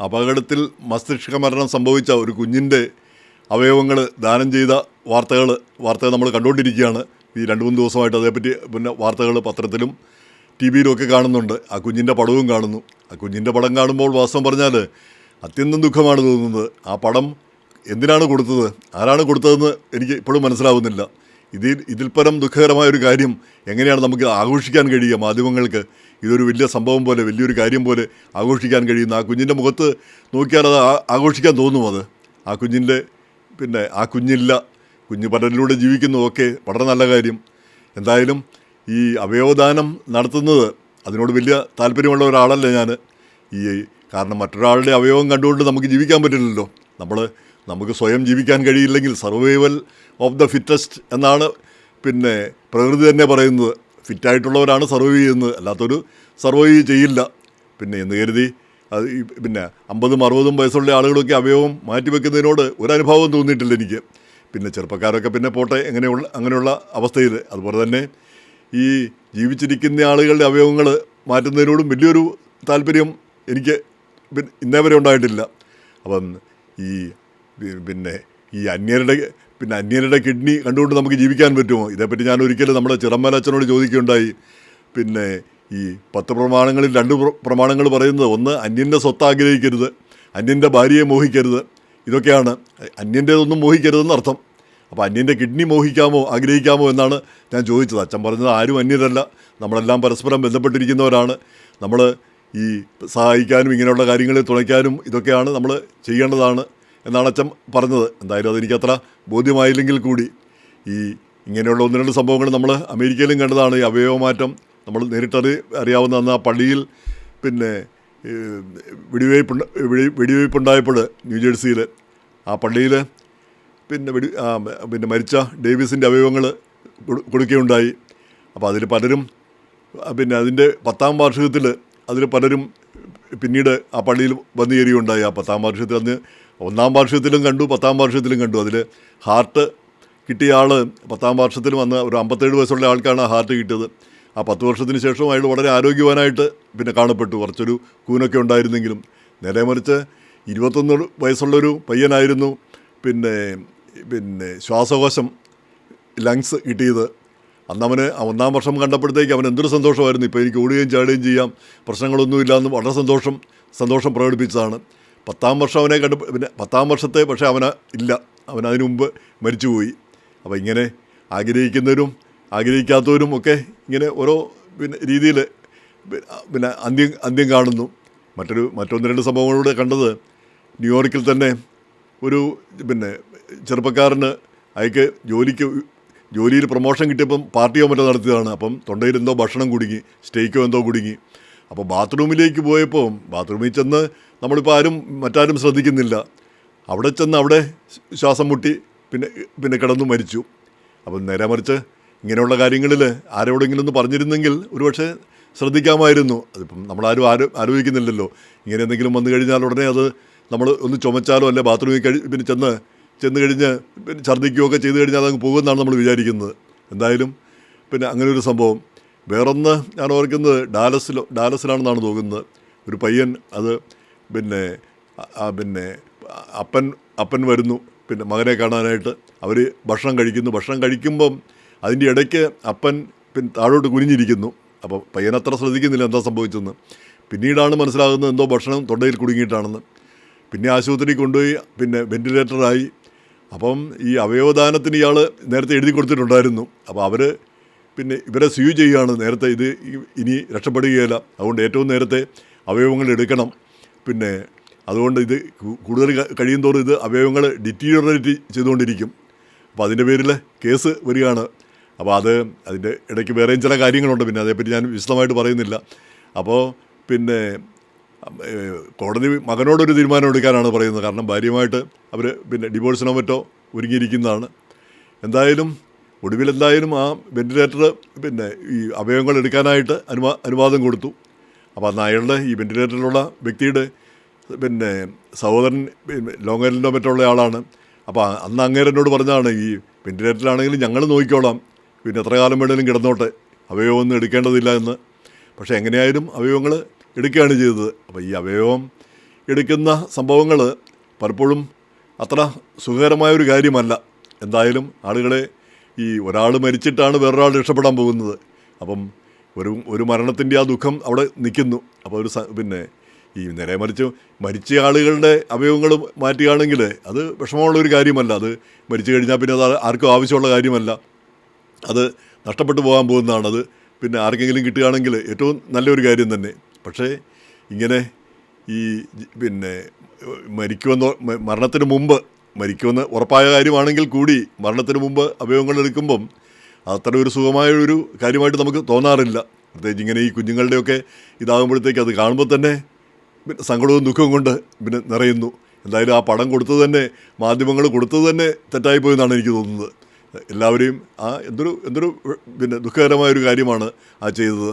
അപകടത്തിൽ മസ്തിഷ്ക മരണം സംഭവിച്ച ഒരു കുഞ്ഞിൻ്റെ അവയവങ്ങൾ ദാനം ചെയ്ത വാർത്തകൾ നമ്മൾ കണ്ടുകൊണ്ടിരിക്കുകയാണ്. ഈ 2-3 ദിവസമായിട്ട് അതേപ്പറ്റി പിന്നെ വാർത്തകൾ പത്രത്തിലും ടി വിയിലും ഒക്കെ കാണുന്നുണ്ട്. ആ കുഞ്ഞിൻ്റെ പടവും കാണുന്നു. ആ കുഞ്ഞിൻ്റെ പടം കാണുമ്പോൾ വാസ്തവം പറഞ്ഞാൽ അത്യന്തം ദുഃഖമാണ് തോന്നുന്നത്. ആ പടം എന്തിനാണ് കൊടുത്തത്, ആരാണ് കൊടുത്തതെന്ന് എനിക്ക് ഇപ്പോഴും മനസ്സിലാവുന്നില്ല. ഇതിൽ പരം ദുഃഖകരമായൊരു കാര്യം എങ്ങനെയാണ് നമുക്ക് ആഘോഷിക്കാൻ കഴിയുക? മാധ്യമങ്ങൾക്ക് ഇതൊരു വലിയ സംഭവം പോലെ, വലിയൊരു കാര്യം പോലെ ആഘോഷിക്കാൻ കഴിയുന്ന ആ കുഞ്ഞിൻ്റെ മുഖത്ത് നോക്കിയാൽ അത് ആഘോഷിക്കാൻ തോന്നും. അത് ആ കുഞ്ഞിൻ്റെ പിന്നെ ആ കുഞ്ഞ് പലരിലൂടെ ജീവിക്കുന്നു. ഒക്കെ വളരെ നല്ല കാര്യം. എന്തായാലും ഈ അവയവദാനം നടത്തുന്നത് അതിനോട് വലിയ താല്പര്യമുള്ള ഒരാളല്ല ഞാൻ. കാരണം മറ്റൊരാളുടെ അവയവം കണ്ടുകൊണ്ട് നമുക്ക് ജീവിക്കാൻ പറ്റില്ലല്ലോ. നമുക്ക് സ്വയം ജീവിക്കാൻ കഴിയില്ലെങ്കിൽ സർവൈവൽ ഓഫ് ദ ഫിറ്റസ്റ്റ് എന്നാണ് പിന്നെ പ്രകൃതി തന്നെ പറയുന്നത്. ഫിറ്റായിട്ടുള്ളവരാണ് സർവൈവ് ചെയ്യുന്നത്, അല്ലാത്തൊരു സർവൈവ് ചെയ്യില്ല. പിന്നെ എന്ന് കരുതി അത് പിന്നെ 50-60 വയസ്സുള്ള ആളുകളൊക്കെ അവയവം മാറ്റിവെക്കുന്നതിനോട് ഒരനുഭവം തോന്നിയിട്ടില്ല എനിക്ക്. പിന്നെ ചെറുപ്പക്കാരൊക്കെ പിന്നെ പോട്ടെ അങ്ങനെയുള്ള അവസ്ഥയിൽ. അതുപോലെ തന്നെ ഈ ജീവിച്ചിരിക്കുന്ന ആളുകളുടെ അവയവങ്ങൾ മാറ്റുന്നതിനോടും വലിയൊരു താല്പര്യം എനിക്ക് ഇന്നേ വരെ ഉണ്ടായിട്ടില്ല. അപ്പം ഈ അന്യരുടെ കിഡ്നി കണ്ടുകൊണ്ട് നമുക്ക് ജീവിക്കാൻ പറ്റുമോ? ഇതേപ്പറ്റി ഞാൻ ഒരിക്കലും നമ്മുടെ ചിറമ്മല അച്ഛനോട് ചോദിക്കുകയുണ്ടായി. പിന്നെ ഈ 10 പ്രമാണങ്ങളിൽ 2 പ്രമാണങ്ങൾ പറയുന്നത്, ഒന്ന് അന്യൻ്റെ സ്വത്ത് ആഗ്രഹിക്കരുത്, അന്യൻ്റെ ഭാര്യയെ മോഹിക്കരുത്. ഇതൊക്കെയാണ്. അന്യൻ്റേതൊന്നും മോഹിക്കരുതെന്ന് അർത്ഥം. അപ്പോൾ അന്യൻ്റെ കിഡ്നി ആഗ്രഹിക്കാമോ എന്നാണ് ഞാൻ ചോദിച്ചത്. അച്ഛൻ പറഞ്ഞത് ആരും അന്യരല്ല, നമ്മളെല്ലാം പരസ്പരം ബന്ധപ്പെട്ടിരിക്കുന്നവരാണ്. നമ്മൾ ഈ സഹായിക്കാനും ഇങ്ങനെയുള്ള കാര്യങ്ങളിൽ തുണയ്ക്കാനും ഇതൊക്കെയാണ് നമ്മൾ ചെയ്യേണ്ടതാണ് എന്നാണ് അച്ഛൻ പറഞ്ഞത്. എന്തായാലും അതെനിക്കത്ര ബോധ്യമായില്ലെങ്കിൽ കൂടി ഇങ്ങനെയുള്ള 1-2 സംഭവങ്ങൾ നമ്മൾ അമേരിക്കയിലും കണ്ടതാണ്. ഈ അവയവമാറ്റം നമ്മൾ അറിയാവുന്ന അന്ന് ആ പള്ളിയിൽ പിന്നെ വെടിവയ്പ്പുണ്ടായപ്പോൾ ന്യൂജേഴ്സിയിൽ ആ പള്ളിയിൽ പിന്നെ മരിച്ച ഡേവിസിൻ്റെ അവയവങ്ങൾ കൊടുക്കുകയുണ്ടായി. അപ്പോൾ അതിൽ പലരും പിന്നെ അതിൻ്റെ 10ാം വാർഷികത്തിൽ പലരും പിന്നീട് ആ പള്ളിയിൽ വന്നു കയറിയുണ്ടായി. ആ 10ാം വാർഷികത്തിൽ അന്ന് 1ാം വാർഷികത്തിലും കണ്ടു, 10ാം വാർഷികത്തിലും കണ്ടു. അതിൽ ഹാർട്ട് കിട്ടിയ ആൾ 10ാം വാർഷികത്തിൽ വന്ന് ഒരു 57 വയസ്സുള്ള ആൾക്കാണ് ഹാർട്ട് കിട്ടിയത്. ആ 10 വർഷത്തിന് ശേഷം അയാൾ വളരെ ആരോഗ്യവാനായിട്ട് പിന്നെ കാണപ്പെട്ടു. കുറച്ചൊരു കൂനൊക്കെ ഉണ്ടായിരുന്നെങ്കിലും. നേരെ മറിച്ച് 21 വയസ്സുള്ളൊരു പയ്യനായിരുന്നു പിന്നെ ശ്വാസകോശം ലങ്സ് കിട്ടിയത്. അന്നവന് 1ാം വർഷം കണ്ടപ്പോഴത്തേക്ക് അവൻ എന്തൊരു സന്തോഷമായിരുന്നു. ഇപ്പോൾ എനിക്ക് ഓടുകയും ചാടുകയും ചെയ്യാം, പ്രശ്നങ്ങളൊന്നുമില്ലയെന്ന് വളരെ സന്തോഷം പ്രകടിപ്പിച്ചതാണ്. 10ാം വർഷം അവനെ പിന്നെ 10ാം വർഷത്തെ പക്ഷേ അവൻ അതിനു മുമ്പ് മരിച്ചുപോയി. അപ്പോൾ ഇങ്ങനെ ആഗ്രഹിക്കുന്നവരും ആഗ്രഹിക്കാത്തവരും ഒക്കെ ഇങ്ങനെ ഓരോ രീതിയിൽ അന്ത്യം കാണുന്നു. മറ്റൊന്ന് 2 സംഭവങ്ങളിലൂടെ കണ്ടത്, ന്യൂയോർക്കിൽ തന്നെ ഒരു ചെറുപ്പക്കാരന് അയാൾക്ക് ജോലിയിൽ പ്രൊമോഷൻ കിട്ടിയപ്പം പാർട്ടിയോ മറ്റോ നടത്തിയതാണ്. അപ്പം തൊണ്ടയിൽ എന്തോ ഭക്ഷണം കുടുങ്ങി, സ്റ്റേക്കോ എന്തോ കുടുങ്ങി. അപ്പോൾ ബാത്റൂമിലേക്ക് പോയപ്പോൾ ബാത്റൂമിൽ ചെന്ന് നമ്മളിപ്പോൾ മറ്റാരും ശ്രദ്ധിക്കുന്നില്ല. അവിടെ ശ്വാസം മുട്ടി പിന്നെ കിടന്നു മരിച്ചു. അപ്പം നേരെ മറിച്ച് ഇങ്ങനെയുള്ള കാര്യങ്ങളിൽ ആരോടെങ്കിലും ഒന്ന് പറഞ്ഞിരുന്നെങ്കിൽ ഒരുപക്ഷെ ശ്രദ്ധിക്കാമായിരുന്നു. അതിപ്പം നമ്മളാരും ആലോചിക്കുന്നില്ലല്ലോ. ഇങ്ങനെ എന്തെങ്കിലും വന്നു കഴിഞ്ഞാൽ ഉടനെ അത് നമ്മൾ ഒന്ന് ചുമച്ചാലോ അല്ലെ ബാത്റൂമിൽ ചെന്ന് കഴിഞ്ഞ് ഛർദ്ദിക്കുകയൊക്കെ ചെയ്ത് കഴിഞ്ഞാൽ അതങ്ങ് പോകുമെന്നാണ് നമ്മൾ വിചാരിക്കുന്നത്. എന്തായാലും അങ്ങനെ ഒരു സംഭവം. വേറൊന്ന് ഞാൻ ഓർക്കുന്നത് ഡാലസിലാണെന്നാണ് തോന്നുന്നത്. ഒരു പയ്യൻ അത് അപ്പൻ വരുന്നു മകനെ കാണാനായിട്ട്. അവർ ഭക്ഷണം കഴിക്കുമ്പം അതിൻ്റെ ഇടയ്ക്ക് അപ്പൻ താഴോട്ട് കുനിഞ്ഞിരിക്കുന്നു. അപ്പോൾ പയ്യൻ അത്ര ശ്രദ്ധിക്കുന്നില്ല എന്താ സംഭവിച്ചെന്ന്. പിന്നീടാണ് മനസ്സിലാകുന്നത് എന്തോ ഭക്ഷണം തൊണ്ടയിൽ കുടുങ്ങിയിട്ടാണെന്ന്. പിന്നെ ആശുപത്രിയിൽ കൊണ്ടുപോയി വെൻറ്റിലേറ്ററായി. അപ്പം ഈ അവയവദാനത്തിന് ഇയാൾ നേരത്തെ എഴുതി കൊടുത്തിട്ടുണ്ടായിരുന്നു. അപ്പോൾ അവർ ഇവരെ സ്യൂ ചെയ്യുകയാണ്. നേരത്തെ ഇനി രക്ഷപ്പെടുകയില്ല, അതുകൊണ്ട് ഏറ്റവും നേരത്തെ അവയവങ്ങൾ എടുക്കണം. അതുകൊണ്ട് ഇത് കൂടുതൽ കഴിയും തോറും ഇത് അവയവങ്ങൾ ഡിറ്റീരിയറേറ്റ് ചെയ്തുകൊണ്ടിരിക്കും. അപ്പോൾ അതിൻ്റെ പേരിൽ കേസ് വരികയാണ്. അപ്പോൾ അതിൻ്റെ ഇടയ്ക്ക് വേറെയും ചില കാര്യങ്ങളുണ്ട്. അതേപ്പറ്റി ഞാൻ വിശദമായിട്ട് പറയുന്നില്ല. അപ്പോൾ കോടതി മകനോടൊരു തീരുമാനം എടുക്കാനാണ് പറയുന്നത്. കാരണം ഭാര്യയുമായിട്ട് അവർ ഡിവോഴ്സിനോ മറ്റോ ഒരുങ്ങിയിരിക്കുന്നതാണ്. ഒടുവിലെന്തായാലും ആ വെൻറ്റിലേറ്റർ ഈ അവയവങ്ങൾ എടുക്കാനായിട്ട് അനുവാദം കൊടുത്തു. അപ്പോൾ അന്ന് അയാളുടെ ഈ വെൻറ്റിലേറ്ററിലുള്ള വ്യക്തിയുടെ സഹോദരൻ ലോങ് ഐലൻഡോ മറ്റുള്ള ആളാണ്. അപ്പോൾ അന്ന് അങ്ങേരനോട് പറഞ്ഞതാണ്, ഈ വെൻറ്റിലേറ്ററിലാണെങ്കിലും ഞങ്ങൾ നോക്കിക്കോളാം, എത്ര കാലം വേണമെങ്കിലും കിടന്നോട്ടെ, അവയവമൊന്നും എടുക്കേണ്ടതില്ല എന്ന്. പക്ഷേ എങ്ങനെയായാലും അവയവങ്ങൾ എടുക്കുകയാണ് ചെയ്തത്. അപ്പോൾ ഈ അവയവം എടുക്കുന്ന സംഭവങ്ങൾ പലപ്പോഴും അത്ര സുഖകരമായൊരു കാര്യമല്ല. എന്തായാലും ആളുകളെ ഈ ഒരാൾ മരിച്ചിട്ടാണ് വേറൊരാൾ രക്ഷപ്പെടാൻ പോകുന്നത്. അപ്പം ഒരു മരണത്തിൻ്റെ ആ ദുഃഖം അവിടെ നിൽക്കുന്നു. അപ്പോൾ പിന്നെ ഈ നേരെ മരിച്ച ആളുകളുടെ അവയവങ്ങൾ മാറ്റുകയാണെങ്കിൽ അത് വിഷമമുള്ളൊരു കാര്യമല്ല. അത് മരിച്ചു കഴിഞ്ഞാൽ പിന്നെ അത് ആർക്കും ആവശ്യമുള്ള കാര്യമല്ല. അത് നഷ്ടപ്പെട്ടു പോകാൻ പോകുന്നതാണ്. അത് പിന്നെ ആർക്കെങ്കിലും കിട്ടുകയാണെങ്കിൽ ഏറ്റവും നല്ലൊരു കാര്യം തന്നെ. പക്ഷേ ഇങ്ങനെ ഈ പിന്നെ മരണത്തിന് മുമ്പ് മരിക്കുമെന്ന് ഉറപ്പായ കാര്യമാണെങ്കിൽ കൂടി മരണത്തിന് മുമ്പ് അവയവങ്ങൾ എടുക്കുമ്പം അത്ര ഒരു സുഖമായൊരു കാര്യമായിട്ട് നമുക്ക് തോന്നാറില്ല. പ്രത്യേകിച്ച് ഇങ്ങനെ ഈ കുഞ്ഞുങ്ങളുടെയൊക്കെ ഇതാകുമ്പോഴത്തേക്ക് അത് കാണുമ്പോൾ തന്നെ സങ്കടവും ദുഃഖവും കൊണ്ട് പിന്നെ നിറയുന്നു. എന്തായാലും ആ പടം കൊടുത്തത് തന്നെ, മാധ്യമങ്ങൾ കൊടുത്തത് തന്നെ തെറ്റായിപ്പോയെന്നാണ് എനിക്ക് തോന്നുന്നത്. എല്ലാവരെയും എന്തൊരു പിന്നെ ദുഃഖകരമായൊരു കാര്യമാണ് ആ ചെയ്തത്.